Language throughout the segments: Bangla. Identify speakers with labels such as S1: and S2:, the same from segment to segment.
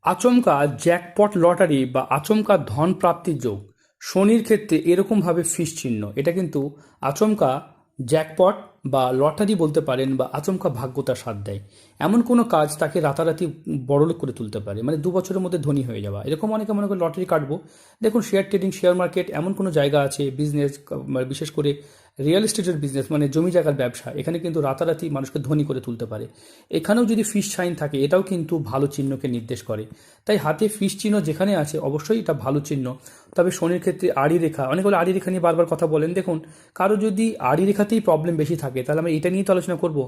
S1: আচমকা জ্যাকপট লটারি বা আচমকা ধন প্রাপ্তির যোগ শনির ক্ষেত্রে এরকমভাবে ফিস চিহ্ন, এটা কিন্তু আচমকা জ্যাকপট বা লটারি বলতে পারেন, বা আচমকা ভাগ্যতার স্বাদ দেয়। এমন কোনো কাজ তাকে রাতারাতি বড়লোক করে তুলতে পারে, মানে 2 বছরের মধ্যে ধনী হয়ে যাওয়া। এরকম অনেকে মনে করে লটারি কাটবো। দেখুন, শেয়ার ট্রেডিং, শেয়ার মার্কেট এমন কোনো জায়গা আছে, বিজনেস, বিশেষ করে রিয়েল এস্টেটের বিজনেস, মানে জমি জায়গার ব্যবসা, এখানে কিন্তু রাতারাতি মানুষকে ধনী করে তুলতে পারে। এখানেও যদি ফিশ সাইন থাকে, এটাও কিন্তু ভালো চিহ্নকে নির্দেশ করে। তাই হাতে ফিশ চিহ্ন যেখানে আছে অবশ্যই এটা ভালো চিহ্ন। তবে শনির ক্ষেত্রে আড়ি রেখা, অনেকে বলে আড়ি রেখা নিয়ে বারবার কথা বলেন। দেখুন, কারো যদি আড়ি রেখাতেই প্রবলেম বেশি থাকে, তাহলে আমরা এটা নিয়ে তো আলোচনা করব।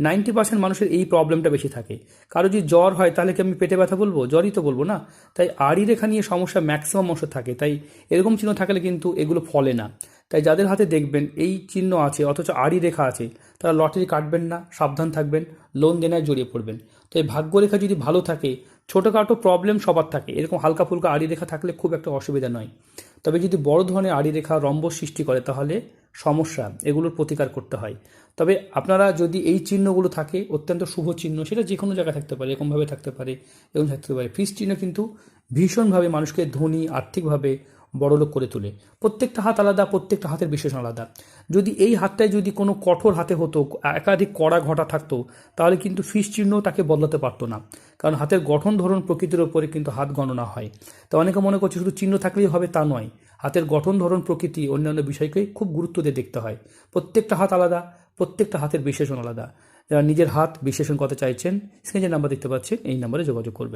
S1: 90% মানুষের এই প্রবলেমটা বেশি থাকে। কারো যদি জ্বর হয়, তাহলে কি আমি পেটে ব্যথা বলবো? জ্বরই তো বলবো না। তাই আড়ি রেখা নিয়ে সমস্যা ম্যাক্সিমাম অংশ থাকে। তাই এরকম চিহ্ন থাকলে কিন্তু এগুলো ফলে না। তাই যাদের হাতে দেখবেন এই চিহ্ন আছে অথচ আড়ি রেখা আছে, তারা লটারি কাটবেন না, সাবধান থাকবেন, লোন দেনায় জড়িয়ে পড়বেন। তো এই ভাগ্যরেখা যদি ভালো থাকে, ছোটোখাটো প্রবলেম সবার থাকে, এরকম হালকা ফুলকা আড়ি রেখা থাকলে খুব একটা অসুবিধা নয়। তবে যদি বড় ধরনের আড়ি রেখা রম্বস সৃষ্টি করে, তাহলে সমস্যা, এগুলোর প্রতিকার করতে হয়। তবে আপনারা যদি এই চিহ্নগুলো থাকে, অত্যন্ত শুভ চিহ্ন, সেটা যে কোনো জায়গায় থাকতে পারে, এরকমভাবে থাকতে পারে, এরকম থাকতে পারে। ফিস চিহ্ন কিন্তু ভীষণভাবে মানুষকে ধনী, আর্থিকভাবে বড়লোক করে তোলে। প্রত্যেকটা হাত আলাদা, প্রত্যেকটা হাতের বিশেষণ আলাদা। যদি এই হাতটায় যদি কোনো কঠোর হাতে হতো, একাধিক কড়া ঘটা থাকতো, তাহলে কিন্তু ফিস চিহ্ন তাকে বদলাতে পারতো না। কারণ হাতের গঠন ধরন প্রকৃতির ওপরে কিন্তু হাত গণনা হয়। তো অনেকে মনে করছে শুধু চিহ্ন থাকলেই হবে, তা নয়। হাতের গঠন ধরন প্রকৃতি অন্যান্য বিষয়কে খুব গুরুত্ব দিয়ে দেখতে হয়। প্রত্যেকটা হাত আলাদা, প্রত্যেকটা হাতের বিশেষণ আলাদা। যারা নিজের হাত বিশ্লেষণ করতে চাইছেন, স্ক্রিনে যে নাম্বার দেখতে পাচ্ছেন, এই নাম্বারে যোগাযোগ করবেন।